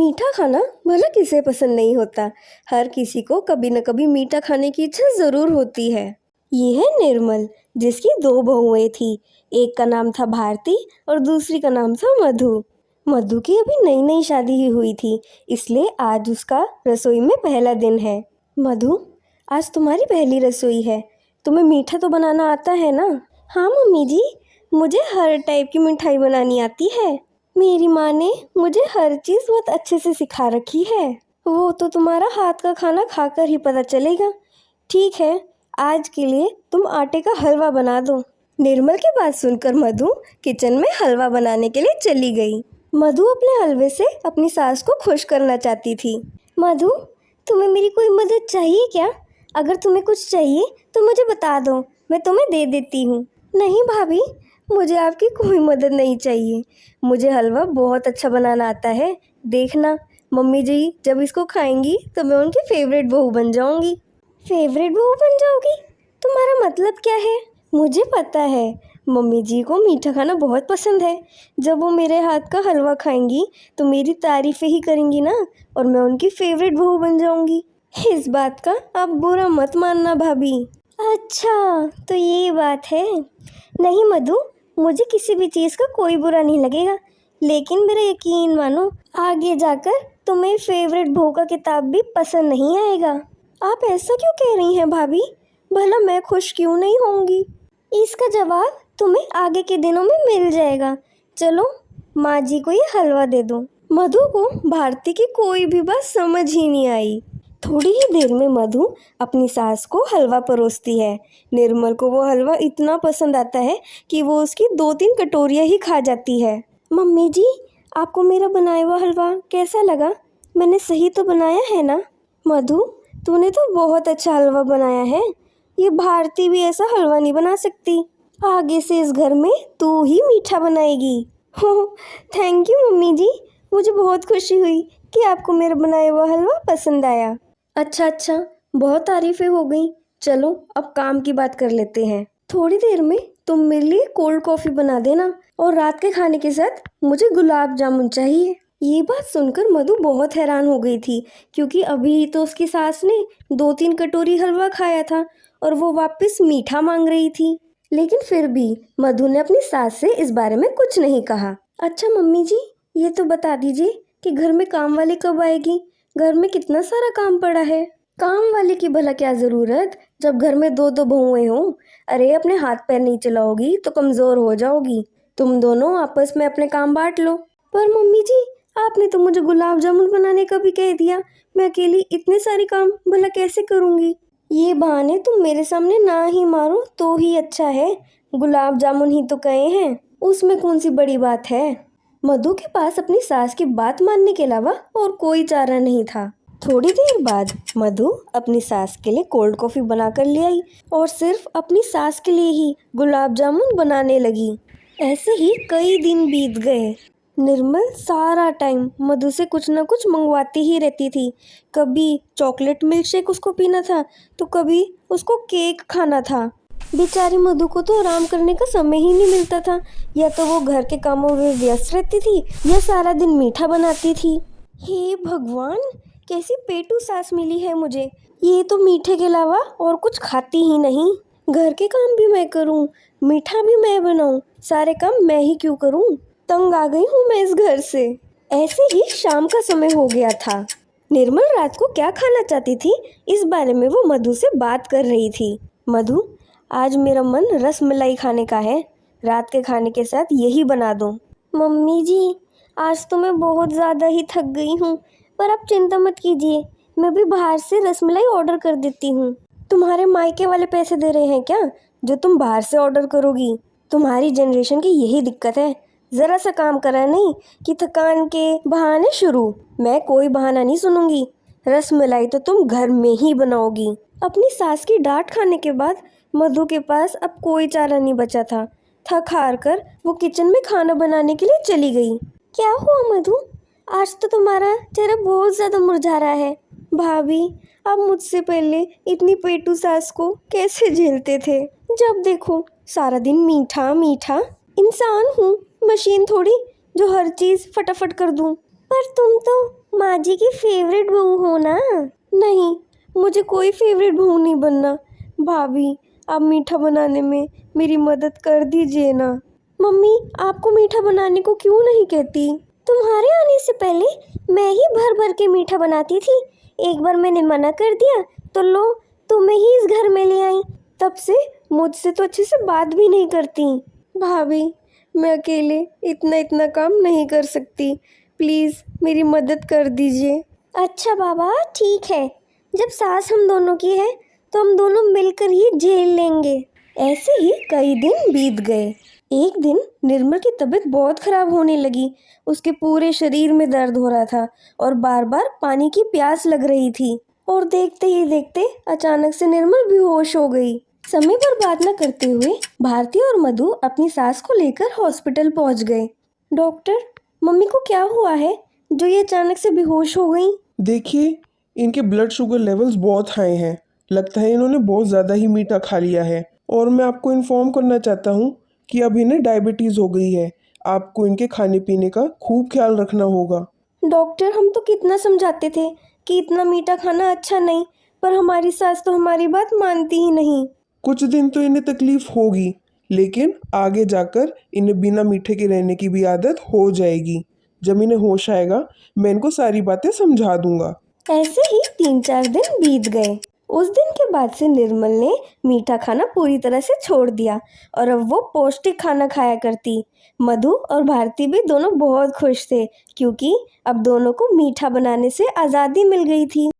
मीठा खाना भला किसे पसंद नहीं होता। हर किसी को कभी न कभी मीठा खाने की इच्छा ज़रूर होती है। ये है निर्मल, जिसकी दो बहुएं थी। एक का नाम था भारती और दूसरी का नाम था मधु। मधु की अभी नई नई शादी ही हुई थी, इसलिए आज उसका रसोई में पहला दिन है। मधु, आज तुम्हारी पहली रसोई है। तुम्हें मीठा तो बनाना आता है ना? हाँ मम्मी जी, मुझे हर टाइप की मिठाई बनानी आती है। मेरी माँ ने मुझे हर चीज़ बहुत अच्छे से सिखा रखी है। वो तो तुम्हारा हाथ का खाना खाकर ही पता चलेगा। ठीक है, आज के लिए तुम आटे का हलवा बना दो। निर्मल की बात सुनकर मधु किचन में हलवा बनाने के लिए चली गई। मधु अपने हलवे से अपनी सास को खुश करना चाहती थी। मधु, तुम्हें मेरी कोई मदद चाहिए क्या? अगर तुम्हें कुछ चाहिए तो मुझे बता दो, मैं तुम्हें दे देती हूँ। नहीं भाभी, मुझे आपकी कोई मदद नहीं चाहिए। मुझे हलवा बहुत अच्छा बनाना आता है। देखना, मम्मी जी जब इसको खाएंगी तो मैं उनकी फेवरेट बहू बन जाऊंगी। फेवरेट बहू बन जाओगी? तुम्हारा मतलब क्या है? मुझे पता है, मम्मी जी को मीठा खाना बहुत पसंद है। जब वो मेरे हाथ का हलवा खाएंगी तो मेरी तारीफ़ें ही करेंगी ना, और मैं उनकी फेवरेट बहू बन जाऊंगी। इस बात का आप बुरा मत मानना भाभी। अच्छा, तो ये बात है। नहीं मधु, मुझे किसी भी चीज़ का कोई बुरा नहीं लगेगा, लेकिन मेरा यकीन मानो, आगे जाकर तुम्हें फेवरेट बहू का किताब भी पसंद नहीं आएगा। आप ऐसा क्यों कह रही हैं भाभी? भला मैं खुश क्यों नहीं होंगी? इसका जवाब तुम्हें आगे के दिनों में मिल जाएगा। चलो, माँ जी को ये हलवा दे दो। मधु को भारती की कोई भी बात समझ ही नहीं आई। थोड़ी ही देर में मधु अपनी सास को हलवा परोसती है। निर्मल को वो हलवा इतना पसंद आता है कि वो उसकी 2-3 कटोरियाँ ही खा जाती है। मम्मी जी, आपको मेरा बनाया हुआ हलवा कैसा लगा? मैंने सही तो बनाया है ना? मधु, तूने तो बहुत अच्छा हलवा बनाया है। ये भारती भी ऐसा हलवा नहीं बना सकती। आगे से इस घर में तू ही मीठा बनाएगी। हो, थैंक यू मम्मी जी, मुझे बहुत खुशी हुई कि आपको मेरा बनाया हुआ हलवा पसंद आया। अच्छा, बहुत तारीफें हो गई। चलो अब काम की बात कर लेते हैं। थोड़ी देर में तुम मेरे लिए कोल्ड कॉफ़ी बना देना, और रात के खाने के साथ मुझे गुलाब जामुन चाहिए। ये बात सुनकर मधु बहुत हैरान हो गई थी, क्योंकि अभी तो उसकी सास ने 2-3 कटोरी हलवा खाया था और वो वापस मीठा मांग रही थी। लेकिन फिर भी मधु ने अपनी सास से इस बारे में कुछ नहीं कहा। अच्छा मम्मी जी, ये तो बता दीजिए कि घर में काम वाली कब आएगी? घर में कितना सारा काम पड़ा है। काम वाले की भला क्या ज़रूरत, जब घर में 2-2 बहुएं हों। अरे, अपने हाथ पैर नहीं चलाओगी तो कमज़ोर हो जाओगी। तुम दोनों आपस में अपने काम बांट लो। पर मम्मी जी, आपने तो मुझे गुलाब जामुन बनाने का भी कह दिया। मैं अकेली इतने सारे काम भला कैसे करूँगी? ये बहाने तुम मेरे सामने ना ही मारो तो ही अच्छा है। गुलाब जामुन ही तो कहे हैं, उसमें कौन सी बड़ी बात है। मधु के पास अपनी सास की बात मानने के अलावा और कोई चारा नहीं था। थोड़ी देर बाद मधु अपनी सास के लिए कोल्ड कॉफ़ी बनाकर ले आई और सिर्फ अपनी सास के लिए ही गुलाब जामुन बनाने लगी। ऐसे ही कई दिन बीत गए। निर्मल सारा टाइम मधु से कुछ न कुछ मंगवाती ही रहती थी। कभी चॉकलेट मिल्क शेक उसको पीना था, तो कभी उसको केक खाना था। बेचारी मधु को तो आराम करने का समय ही नहीं मिलता था। या तो वो घर के कामों में व्यस्त रहती थी या सारा दिन मीठा बनाती थी। हे भगवान, कैसी पेटू सास मिली है मुझे। ये तो मीठे के अलावा और कुछ खाती ही नहीं। घर के काम भी मैं करूं, मीठा भी मैं बनाऊं, सारे काम मैं ही क्यों करूं? तंग आ गई हूं मैं इस घर से। ऐसे ही शाम का समय हो गया था। निर्मल रात को क्या खाना चाहती थी, इस बारे में वो मधु से बात कर रही थी। मधु, आज मेरा मन रस मलाई खाने का है। रात के खाने के साथ यही बना दो। मम्मी जी, आज तो मैं बहुत ज़्यादा ही थक गई हूँ, पर आप चिंता मत कीजिए, मैं भी बाहर से रसमलाई ऑर्डर कर देती हूँ। तुम्हारे मायके वाले पैसे दे रहे हैं क्या, जो तुम बाहर से ऑर्डर करोगी? तुम्हारी जनरेशन की यही दिक्कत है, ज़रा सा काम करा नहीं कि थकान के बहाने शुरू। मैं कोई बहाना नहीं सुनूंगी। रसमलाई तो तुम घर में ही बनाओगी। अपनी सास की डांट खाने के बाद मधु के पास अब कोई चारा नहीं बचा था। थक हार कर वो किचन में खाना बनाने के लिए चली गई। क्या हुआ मधु, आज तो तुम्हारा चेहरा बहुत ज़्यादा मुरझा रहा है। भाभी, आप मुझसे पहले इतनी पेटू सास को कैसे झेलते थे? जब देखो सारा दिन मीठा मीठा। इंसान हूँ, मशीन थोड़ी जो हर चीज़ फटाफट कर दूँ। पर तुम तो माँ जी की फेवरेट बहू हो ना। नहीं, मुझे कोई फेवरेट बहू नहीं बनना। भाभी, आप मीठा बनाने में मेरी मदद कर दीजिए ना। मम्मी, आपको मीठा बनाने को क्यों नहीं कहती? तुम्हारे आने से पहले मैं ही भर भर के मीठा बनाती थी। एक बार मैंने मना कर दिया तो लो, तुम्हें ही इस घर में ले आई। तब से मुझसे तो अच्छे से बात भी नहीं करती। भाभी, मैं अकेले इतना इतना काम नहीं कर सकती। प्लीज़ मेरी मदद कर दीजिए। अच्छा बाबा, ठीक है। जब सास हम दोनों की है तो हम दोनों मिलकर ही झेल लेंगे। ऐसे ही कई दिन बीत गए। एक दिन निर्मल की तबीयत बहुत खराब होने लगी। उसके पूरे शरीर में दर्द हो रहा था और बार बार पानी की प्यास लग रही थी। और देखते ही देखते अचानक से निर्मल बेहोश हो गई। समय पर बात न करते हुए भारती और मधु अपनी सास को लेकर हॉस्पिटल पहुंच गए। डॉक्टर, मम्मी को क्या हुआ है जो ये अचानक से बेहोश हो गई? देखिए, इनके ब्लड शुगर लेवल्स बहुत हाई हैं। लगता है इन्होंने बहुत ज़्यादा ही मीठा खा लिया है। और मैं आपको इन्फॉर्म करना चाहता हूँ कि अब इन्हें डायबिटीज़ हो गई है। आपको इनके खाने पीने का खूब ख्याल रखना होगा। डॉक्टर, हम तो कितना समझाते थे कि इतना मीठा खाना अच्छा नहीं, पर हमारी सास तो हमारी बात मानती ही नहीं। कुछ दिन तो इन्हें तकलीफ होगी, लेकिन आगे जाकर इन्हें बिना मीठे के रहने की भी आदत हो जाएगी। जब इन्हें होश आएगा, मैं इनको सारी बातें समझा दूंगा। ऐसे ही 3-4 दिन बीत गए। उस दिन के बाद से निर्मल ने मीठा खाना पूरी तरह से छोड़ दिया और अब वो पौष्टिक खाना खाया करती। मधु और भारती भी दोनों बहुत खुश थे क्योंकि अब दोनों को मीठा बनाने से आज़ादी मिल गई थी।